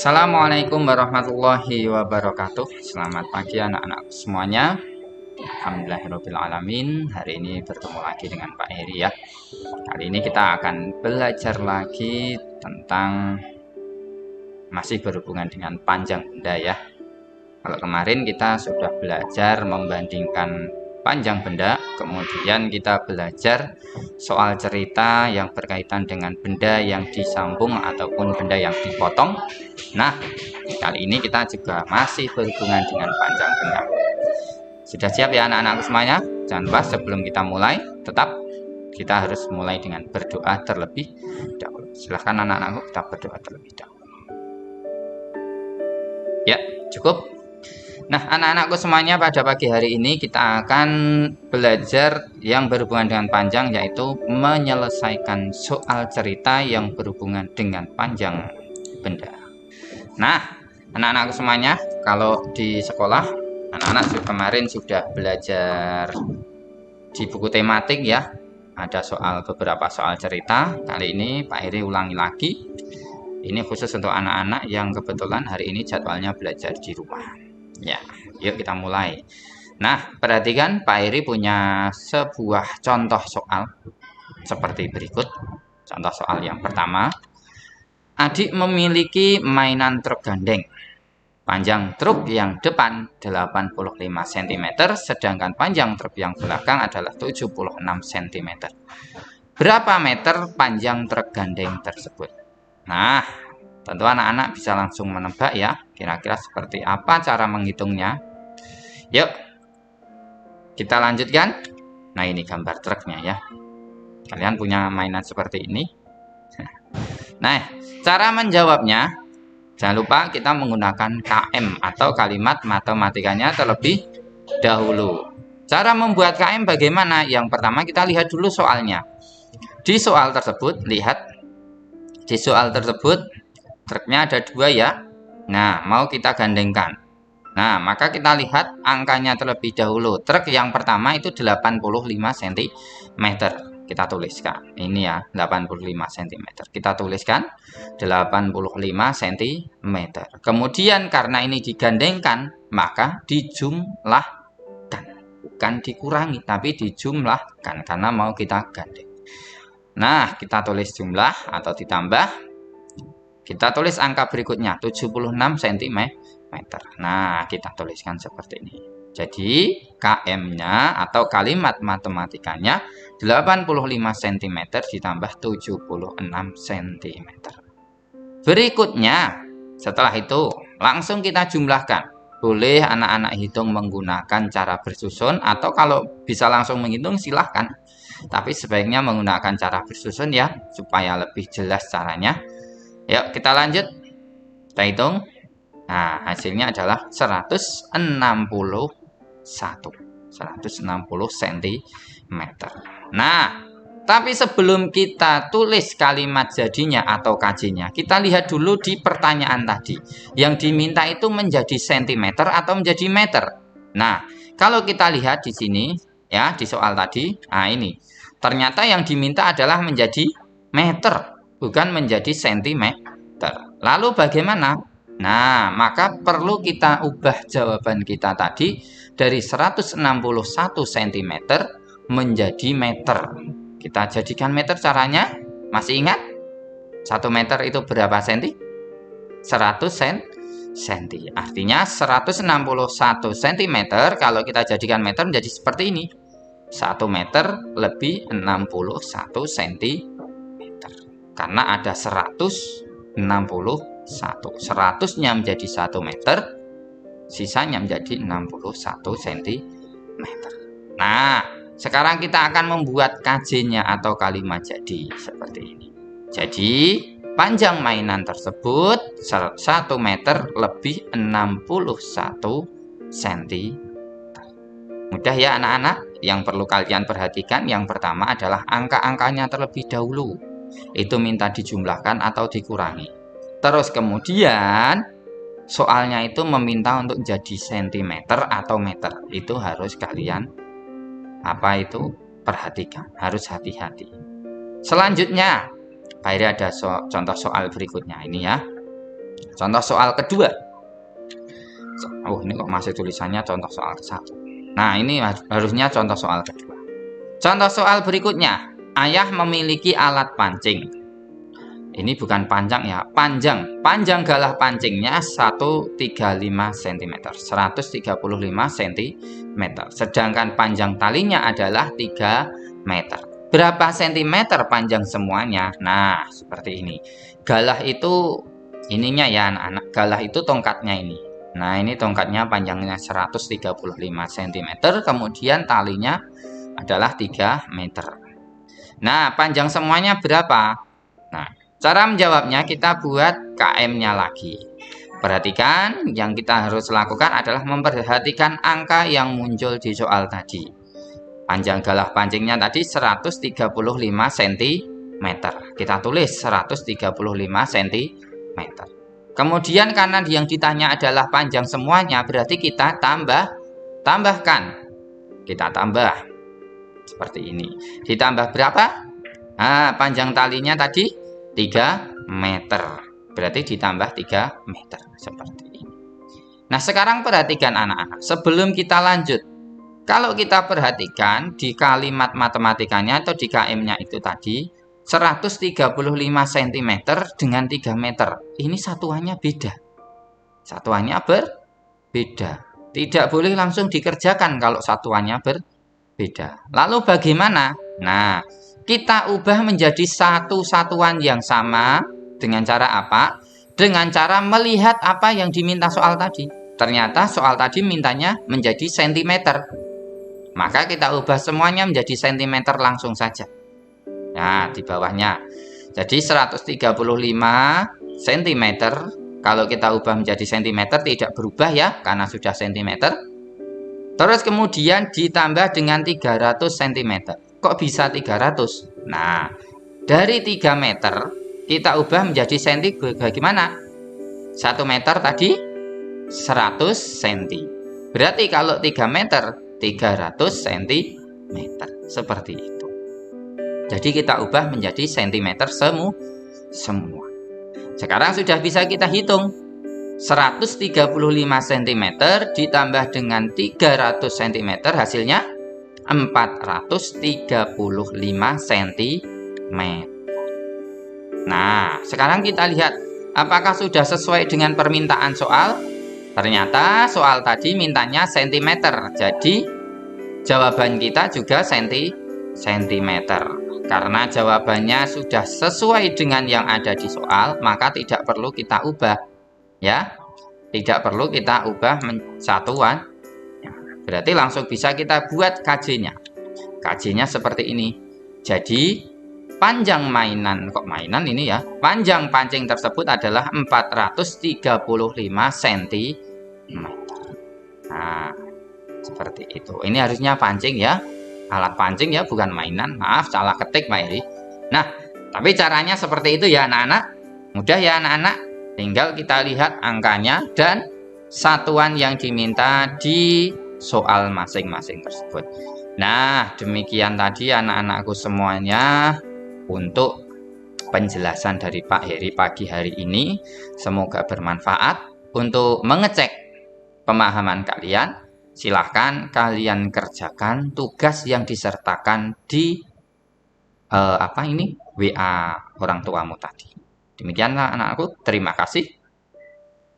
Assalamualaikum warahmatullahi wabarakatuh. Selamat pagi anak-anak semuanya. Alhamdulillahirobbilalamin. Hari ini bertemu lagi dengan Pak Heri ya. Kali ini kita akan belajar lagi tentang masih berhubungan dengan panjang benda ya. Kalau kemarin kita sudah belajar membandingkan panjang benda, kemudian kita belajar soal cerita yang berkaitan dengan benda yang disambung ataupun benda yang dipotong. Nah, kali ini kita juga masih berhubungan dengan panjang benda. Sudah siap ya anak-anakku semuanya? Jangan lupa sebelum kita mulai, tetap kita harus mulai dengan berdoa terlebih dahulu. Silahkan anak-anakku kita berdoa terlebih dahulu. Ya, cukup. Nah, anak-anakku semuanya, pada pagi hari ini kita akan belajar yang berhubungan dengan panjang, yaitu menyelesaikan soal cerita yang berhubungan dengan panjang benda. Nah, anak-anakku semuanya, kalau di sekolah, anak-anak kemarin sudah belajar di buku tematik ya. Ada beberapa soal cerita. Kali ini Pak Heri ulangi lagi. Ini khusus untuk anak-anak yang kebetulan hari ini jadwalnya belajar di rumah. Ya, yuk kita mulai. Nah, perhatikan Pak Heri punya sebuah contoh soal seperti berikut. Contoh soal yang pertama. Adik memiliki mainan truk gandeng. Panjang truk yang depan 85 cm, sedangkan panjang truk yang belakang adalah 76 cm. Berapa meter panjang truk gandeng tersebut? Nah, tentu anak-anak bisa langsung menebak ya, kira-kira seperti apa cara menghitungnya. Yuk, kita lanjutkan. Nah, ini gambar truknya ya. Kalian punya mainan seperti ini? Nah, cara menjawabnya, jangan lupa kita menggunakan KM atau kalimat matematikanya terlebih dahulu. Cara membuat KM bagaimana? Yang pertama kita lihat dulu soalnya. Di soal tersebut, lihat. Di soal tersebut, truknya ada dua ya. Nah, mau kita gandengkan. Nah, maka kita lihat angkanya terlebih dahulu. Truk yang pertama itu 85 cm. Kita tuliskan. Ini ya, 85 cm. Kita tuliskan 85 cm. Kemudian karena ini digandengkan, maka dijumlahkan. Bukan dikurangi, tapi dijumlahkan karena mau kita gandeng. Nah, kita tulis jumlah atau ditambah. Kita tulis angka berikutnya, 76 cm. Nah, kita tuliskan seperti ini. Jadi, KM-nya atau kalimat matematikanya 85 cm ditambah 76 cm. Berikutnya, setelah itu, langsung kita jumlahkan. Boleh anak-anak hitung menggunakan cara bersusun, atau kalau bisa langsung menghitung silahkan. Tapi sebaiknya menggunakan cara bersusun ya, supaya lebih jelas caranya. Yuk, kita lanjut. Kita hitung. Nah, hasilnya adalah 160 cm. Nah, tapi sebelum kita tulis kalimat jadinya atau KJ-nya, kita lihat dulu di pertanyaan tadi. Yang diminta itu menjadi cm atau menjadi meter. Nah, kalau kita lihat di sini, ya, di soal tadi, nah ini. Ternyata yang diminta adalah menjadi meter, bukan menjadi sentimeter. Lalu bagaimana? Nah, maka perlu kita ubah jawaban kita tadi dari 161 cm menjadi meter. Kita jadikan meter caranya. Masih ingat? 1 meter itu berapa senti? 100 cm. Artinya 161 cm kalau kita jadikan meter menjadi seperti ini. 1 meter lebih 61 cm. Karena ada 161. 100-nya menjadi 1 meter, sisanya menjadi 61 cm. Nah, sekarang kita akan membuat KJ-nya atau kalimat jadi seperti ini. Jadi, panjang mainan tersebut 1 meter lebih 61 cm. Mudah ya anak-anak? Yang perlu kalian perhatikan yang pertama adalah angka-angkanya terlebih dahulu. Itu minta dijumlahkan atau dikurangi. Terus kemudian soalnya itu meminta untuk jadi sentimeter atau meter. Itu harus kalian perhatikan, harus hati-hati. Selanjutnya, Pak Heri ada contoh soal berikutnya ini ya. Contoh soal kedua. Oh, ini kok masih tulisannya contoh soal ke-1. Nah, ini harusnya contoh soal kedua. Contoh soal berikutnya. Ayah memiliki alat pancing. Ini bukan panjang ya, panjang. Panjang galah pancingnya 135 cm, 135 cm. Sedangkan panjang talinya adalah 3 meter. Berapa sentimeter panjang semuanya? Nah, seperti ini. Galah itu ininya ya anak-anak. Galah itu tongkatnya ini. Nah, ini tongkatnya panjangnya 135 cm, kemudian talinya adalah 3 meter. Nah, panjang semuanya berapa? Nah, cara menjawabnya kita buat KM-nya lagi. Perhatikan, yang kita harus lakukan adalah memperhatikan angka yang muncul di soal tadi. Panjang galah pancingnya tadi 135 cm. Kita tulis 135 cm. Kemudian karena yang ditanya adalah panjang semuanya, berarti kita tambahkan. Kita tambah seperti ini. Ditambah berapa? Nah, panjang talinya tadi 3 meter. Berarti ditambah 3 meter. Seperti ini. Nah, sekarang perhatikan anak-anak. Sebelum kita lanjut. Kalau kita perhatikan di kalimat matematikanya atau di KM-nya itu tadi. 135 cm dengan 3 meter. Ini satuannya beda. Satuannya berbeda. Tidak boleh langsung dikerjakan kalau satuannya berbeda. Lalu bagaimana? Nah, kita ubah menjadi satu satuan yang sama dengan cara apa? Dengan cara melihat apa yang diminta soal tadi. Ternyata soal tadi mintanya menjadi sentimeter. Maka kita ubah semuanya menjadi sentimeter langsung saja. Nah, di bawahnya. Jadi 135 cm. Kalau kita ubah menjadi sentimeter tidak berubah ya, karena sudah sentimeter. Terus kemudian ditambah dengan 300 cm. Kok bisa 300? Nah, dari 3 meter kita ubah menjadi senti bagaimana? 1 meter tadi 100 cm. Berarti kalau 3 meter 300 cm. Seperti itu. Jadi kita ubah menjadi sentimeter semua. Sekarang sudah bisa kita hitung. 135 cm ditambah dengan 300 cm hasilnya 435 cm. Nah, sekarang kita lihat apakah sudah sesuai dengan permintaan soal. Ternyata soal tadi mintanya sentimeter. Jadi jawaban kita juga sentimeter. Karena jawabannya sudah sesuai dengan yang ada di soal, maka tidak perlu kita ubah. Ya, tidak perlu kita ubah satuan. Berarti langsung bisa kita buat KJ-nya. KJ-nya seperti ini. Jadi panjang mainan, kok mainan ini ya, panjang pancing tersebut adalah 435 cm. Nah, seperti itu. Ini harusnya pancing ya, alat pancing ya, bukan mainan. Maaf, salah ketik Pak Eri. Nah, tapi caranya seperti itu ya anak-anak. Mudah ya anak-anak. Tinggal kita lihat angkanya dan satuan yang diminta di soal masing-masing tersebut. Nah, demikian tadi anak-anakku semuanya untuk penjelasan dari Pak Heri pagi hari ini. Semoga bermanfaat. Untuk mengecek pemahaman kalian, silahkan kalian kerjakan tugas yang disertakan di WA orang tuamu tadi. Demikianlah anak-anakku, terima kasih.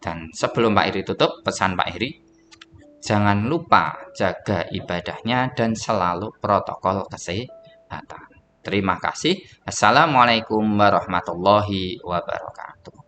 Dan sebelum Pak Eri tutup, pesan Pak Eri, jangan lupa jaga ibadahnya dan selalu protokol kesehatan. Terima kasih. Assalamualaikum warahmatullahi wabarakatuh.